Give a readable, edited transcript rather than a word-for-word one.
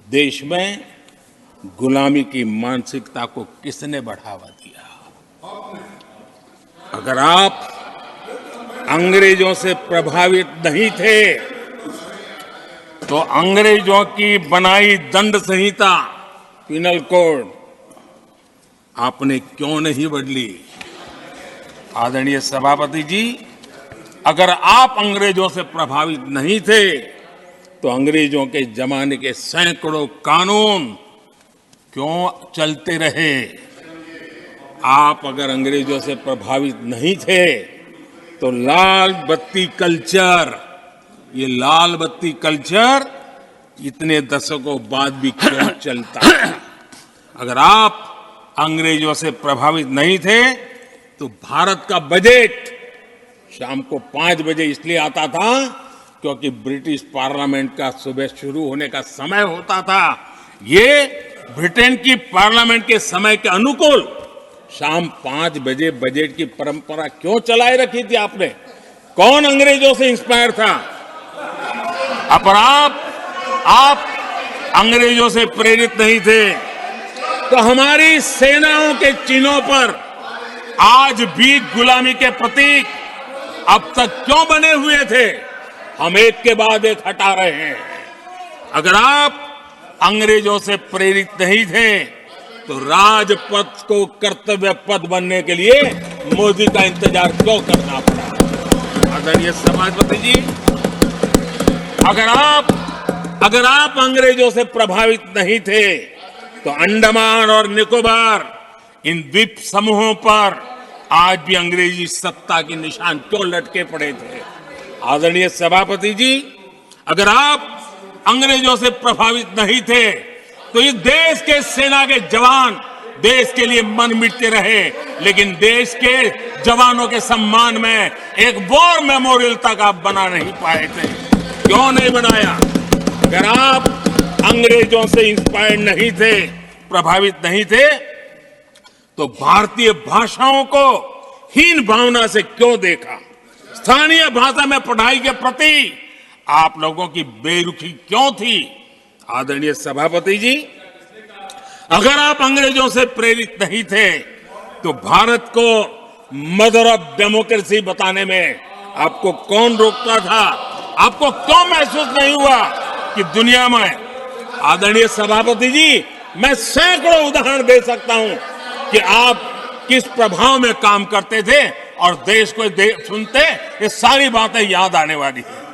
देश में गुलामी की मानसिकता को किसने बढ़ावा दिया? अगर आप अंग्रेजों से प्रभावित नहीं थे तो अंग्रेजों की बनाई दंड संहिता, पिनल कोड, आपने क्यों नहीं बदली? आदरणीय सभापति जी, अगर आप अंग्रेजों से प्रभावित नहीं थे तो अंग्रेजों के जमाने के सैकड़ों कानून क्यों चलते रहे? आप अगर अंग्रेजों से प्रभावित नहीं थे तो लाल बत्ती कल्चर, ये लाल बत्ती कल्चर इतने दशकों बाद भी क्यों चलता है? अगर आप अंग्रेजों से प्रभावित नहीं थे तो भारत का बजट शाम को 5 बजे इसलिए आता था क्योंकि ब्रिटिश पार्लियामेंट का सुबह शुरू होने का समय होता था। ये ब्रिटेन की पार्लियामेंट के समय के अनुकूल शाम 5 बजे बजट की परंपरा क्यों चलाए रखी थी आपने? कौन अंग्रेजों से इंस्पायर था? अब आप अंग्रेजों से प्रेरित नहीं थे तो हमारी सेनाओं के चिन्हों पर आज भी गुलामी के प्रतीक अब तक क्यों बने हुए थे? हम एक के बाद एक हटा रहे हैं। अगर आप अंग्रेजों से प्रेरित नहीं थे तो राजपथ को कर्तव्य पथ बनने के लिए मोदी का इंतजार क्यों करना पड़ा? आदरणीय सभापति जी, अगर आप अंग्रेजों से प्रभावित नहीं थे तो अंडमान और निकोबार, इन द्वीप समूहों पर आज भी अंग्रेजी सत्ता के निशान क्यों लटके पड़े थे? आदरणीय सभापति जी, अगर आप अंग्रेजों से प्रभावित नहीं थे तो इस देश के सेना के जवान देश के लिए मन मिटते रहे, लेकिन देश के जवानों के सम्मान में एक वॉर मेमोरियल तक आप बना नहीं पाए थे। क्यों नहीं बनाया? अगर आप अंग्रेजों से इंस्पायर्ड नहीं थे, प्रभावित नहीं थे, तो भारतीय भाषाओं को हीन भावना से क्यों देखा? स्थानीय भाषा में पढ़ाई के प्रति आप लोगों की बेरुखी क्यों थी? आदरणीय सभापति जी, अगर आप अंग्रेजों से प्रेरित नहीं थे तो भारत को मदर ऑफ डेमोक्रेसी बताने में आपको कौन रोकता था? आपको क्यों महसूस नहीं हुआ कि दुनिया में? आदरणीय सभापति जी, मैं सैकड़ों उदाहरण दे सकता हूं कि आप किस प्रभाव में काम करते थे और देश को सुनते, ये सारी बातें याद आने वाली है।